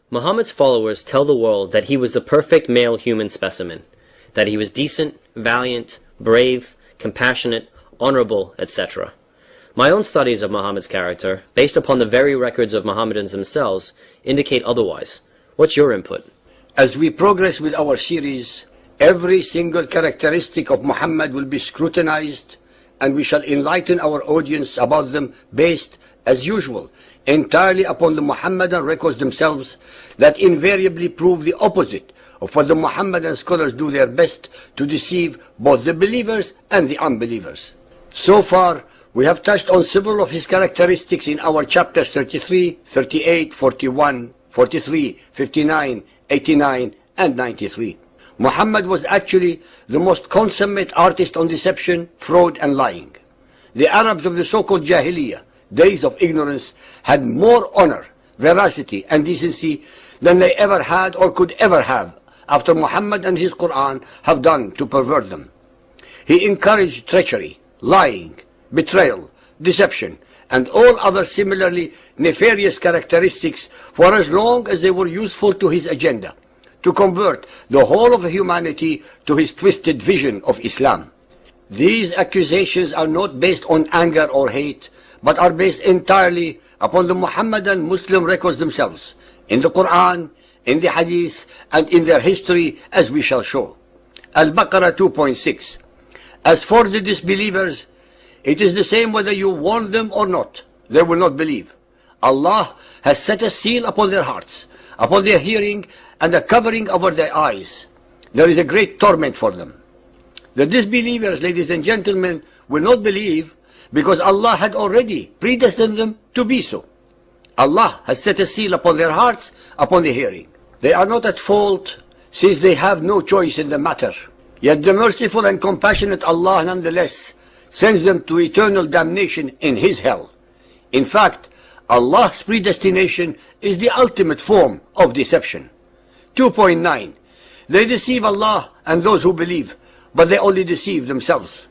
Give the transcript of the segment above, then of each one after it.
Muhammad's followers tell the world that he was the perfect male human specimen, that he was decent, valiant, brave, compassionate, honorable, etc. My own studies of Muhammad's character, based upon the very records of Mohammedans themselves, indicate otherwise. What's your input? As we progress with our series, every single characteristic of Muhammad will be scrutinized, and we shall enlighten our audience about them based, as usual, entirely upon the Muhammadan records themselves that invariably prove the opposite of what the Muhammadan scholars do their best to deceive both the believers and the unbelievers. So far, we have touched on several of his characteristics in our chapters 33, 38, 41, 43, 59, 89, and 93. Muhammad was actually the most consummate artist on deception, fraud, and lying. The Arabs of the so-called Jahiliyyah, days of ignorance, had more honor, veracity, and decency than they ever had or could ever have after Muhammad and his Quran have done to pervert them. He encouraged treachery, lying, betrayal, deception, and all other similarly nefarious characteristics for as long as they were useful to his agenda, to convert the whole of humanity to his twisted vision of Islam. These accusations are not based on anger or hate, but are based entirely upon the Muhammadan Muslim records themselves, in the Quran, in the Hadith, and in their history, as we shall show. Al-Baqarah 2.6. As for the disbelievers, it is the same whether you warn them or not. They will not believe. Allah has set a seal upon their hearts, upon their hearing, and a covering over their eyes. There is a great torment for them. The disbelievers, ladies and gentlemen, will not believe because Allah had already predestined them to be so. Allah has set a seal upon their hearts, upon their hearing. They are not at fault since they have no choice in the matter. Yet the merciful and compassionate Allah nonetheless sends them to eternal damnation in His hell. In fact, Allah's predestination is the ultimate form of deception. 2.9. They deceive Allah and those who believe, but they only deceive themselves.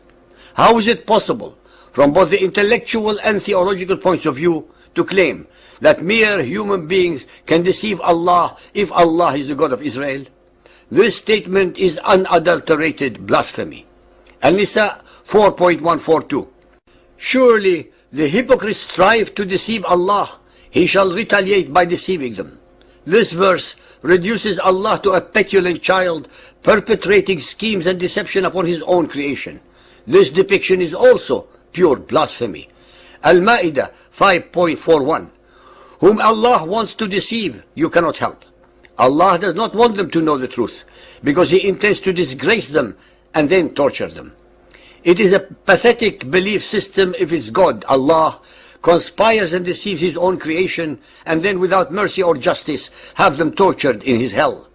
How is it possible, from both the intellectual and theological points of view, to claim that mere human beings can deceive Allah if Allah is the God of Israel? This statement is unadulterated blasphemy. An-Nisa 4.142. Surely the hypocrites strive to deceive Allah. He shall retaliate by deceiving them. This verse reduces Allah to a petulant child perpetrating schemes and deception upon His own creation. This depiction is also pure blasphemy. Al-Ma'idah 5.41. Whom Allah wants to deceive, you cannot help. Allah does not want them to know the truth, because He intends to disgrace them and then torture them. It is a pathetic belief system if its God, Allah, conspires and deceives His own creation, and then without mercy or justice have them tortured in His hell.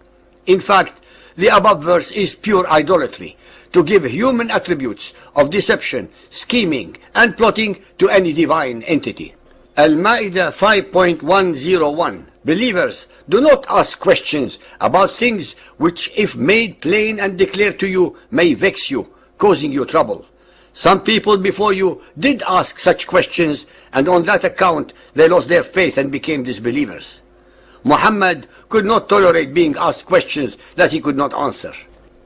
In fact, the above verse is pure idolatry, to give human attributes of deception, scheming, and plotting to any divine entity. Al-Ma'idah 5.101. Believers, do not ask questions about things which, if made plain and declared to you, may vex you, causing you trouble. Some people before you did ask such questions, and on that account they lost their faith and became disbelievers. Muhammad could not tolerate being asked questions that he could not answer.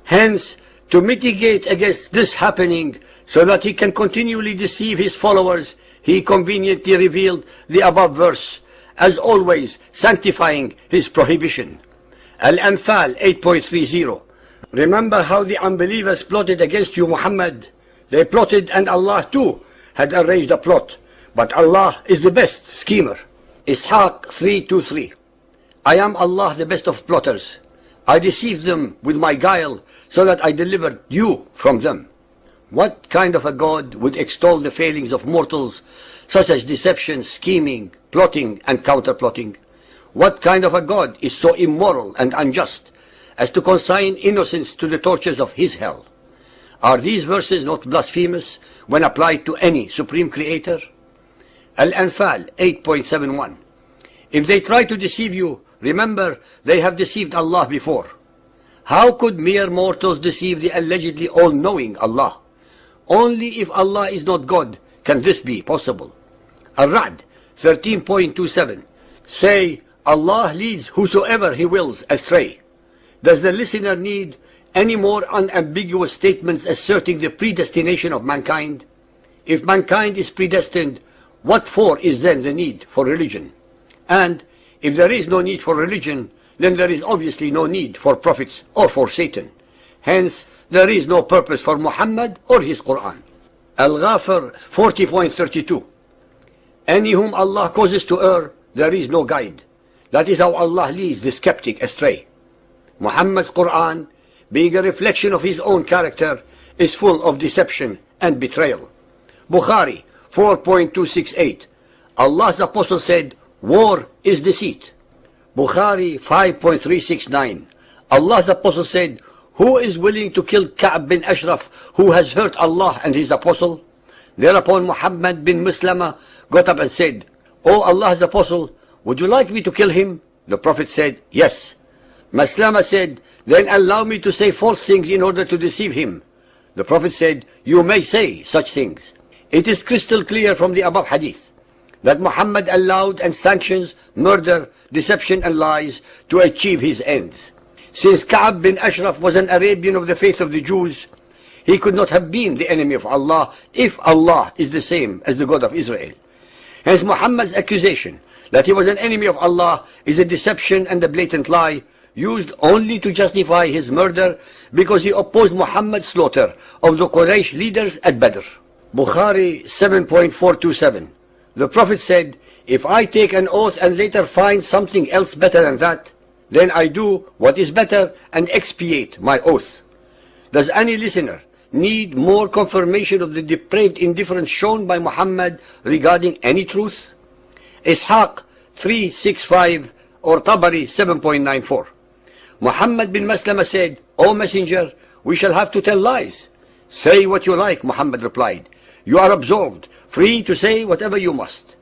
Hence, to mitigate against this happening, so that he can continually deceive his followers, he conveniently revealed the above verse, as always sanctifying his prohibition. Al-Anfal 8.30. Remember how the unbelievers plotted against you, Muhammad. They plotted, and Allah too had arranged a plot, but Allah is the best schemer. Ishaq 3.2.3. I am Allah, the best of plotters. I deceived them with my guile, so that I delivered you from them. What kind of a God would extol the failings of mortals, such as deception, scheming, plotting, and counterplotting? What kind of a God is so immoral and unjust as to consign innocents to the tortures of His hell? Are these verses not blasphemous when applied to any supreme creator? Al-Anfal 8.71. If they try to deceive you, remember they have deceived Allah before. How could mere mortals deceive the allegedly all-knowing Allah? Only if Allah is not God can this be possible. Al-Ra'd 13.27. Say, Allah leads whosoever He wills astray. Does the listener need any more unambiguous statements asserting the predestination of mankind? If mankind is predestined, what for is then the need for religion? And if there is no need for religion, then there is obviously no need for prophets or for Satan. Hence, there is no purpose for Muhammad or his Quran. Al-Ghafir 40.32. Any whom Allah causes to err, there is no guide. That is how Allah leads the skeptic astray. Muhammad's Quran, being a reflection of his own character, is full of deception and betrayal. Bukhari 4.268. Allah's Apostle said, war is deceit. Bukhari 5.369. Allah's Apostle said, who is willing to kill Ka'b bin Ashraf, who has hurt Allah and his Apostle? Thereupon Muhammad bin Maslama got up and said, O Allah's Apostle, would you like me to kill him? The Prophet said, yes. Maslama said, then allow me to say false things in order to deceive him. The Prophet said, you may say such things. It is crystal clear from the above hadith that Muhammad allowed and sanctions murder, deception and lies to achieve his ends. Since Ka'b bin Ashraf was an Arabian of the faith of the Jews, he could not have been the enemy of Allah if Allah is the same as the God of Israel. Hence Muhammad's accusation that he was an enemy of Allah is a deception and a blatant lie used only to justify his murder because he opposed Muhammad's slaughter of the Quraysh leaders at Badr. Bukhari 7.427. The Prophet said, if I take an oath and later find something else better than that, then I do what is better and expiate my oath. Does any listener need more confirmation of the depraved indifference shown by Muhammad regarding any truth? Ishaq 365 or Tabari 7.94. Muhammad bin Maslama said, O Messenger, we shall have to tell lies. Say what you like, Muhammad replied. You are absolved, free to say whatever you must.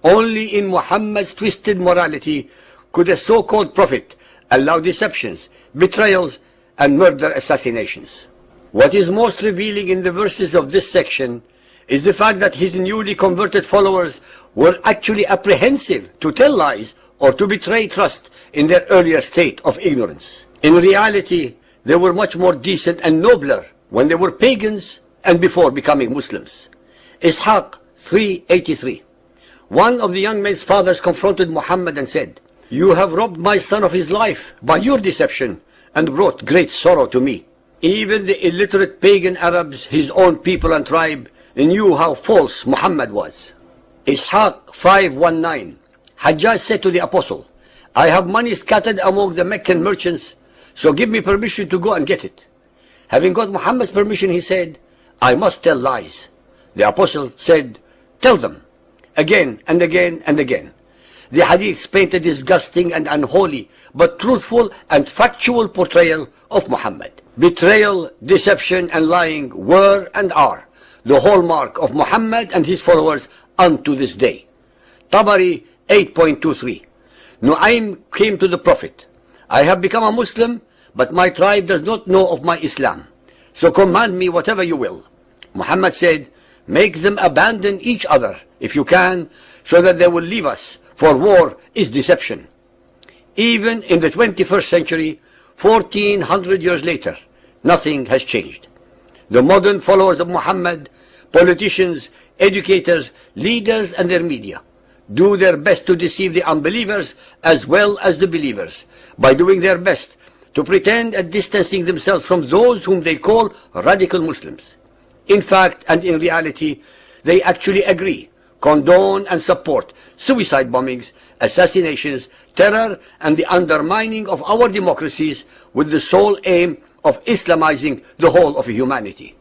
Only in Muhammad's twisted morality could a so-called prophet allow deceptions, betrayals, and murder assassinations. What is most revealing in the verses of this section is the fact that his newly converted followers were actually apprehensive to tell lies or to betray trust in their earlier state of ignorance. In reality, they were much more decent and nobler when they were pagans and before becoming Muslims. Ishaq 383. One of the young men's fathers confronted Muhammad and said, you have robbed my son of his life by your deception and brought great sorrow to me. Even the illiterate pagan Arabs, his own people and tribe, knew how false Muhammad was. Ishaq 5:19. Hajjaj said to the apostle, I have money scattered among the Meccan merchants, so give me permission to go and get it. Having got Muhammad's permission, he said, I must tell lies. The apostle said, tell them, again and again and again. The hadiths paint a disgusting and unholy, but truthful and factual portrayal of Muhammad. Betrayal, deception, and lying were and are the hallmark of Muhammad and his followers unto this day. Tabari 8.23. Nu'aym came to the Prophet. I have become a Muslim, but my tribe does not know of my Islam. So command me whatever you will. Muhammad said, make them abandon each other, if you can, so that they will leave us, for war is deception. Even in the 21st century, 1400 years later, nothing has changed. The modern followers of Muhammad, politicians, educators, leaders, and their media do their best to deceive the unbelievers as well as the believers by doing their best to pretend and distancing themselves from those whom they call radical Muslims. In fact and in reality, they actually agree, condone and support suicide bombings, assassinations, terror, and the undermining of our democracies with the sole aim of Islamizing the whole of humanity.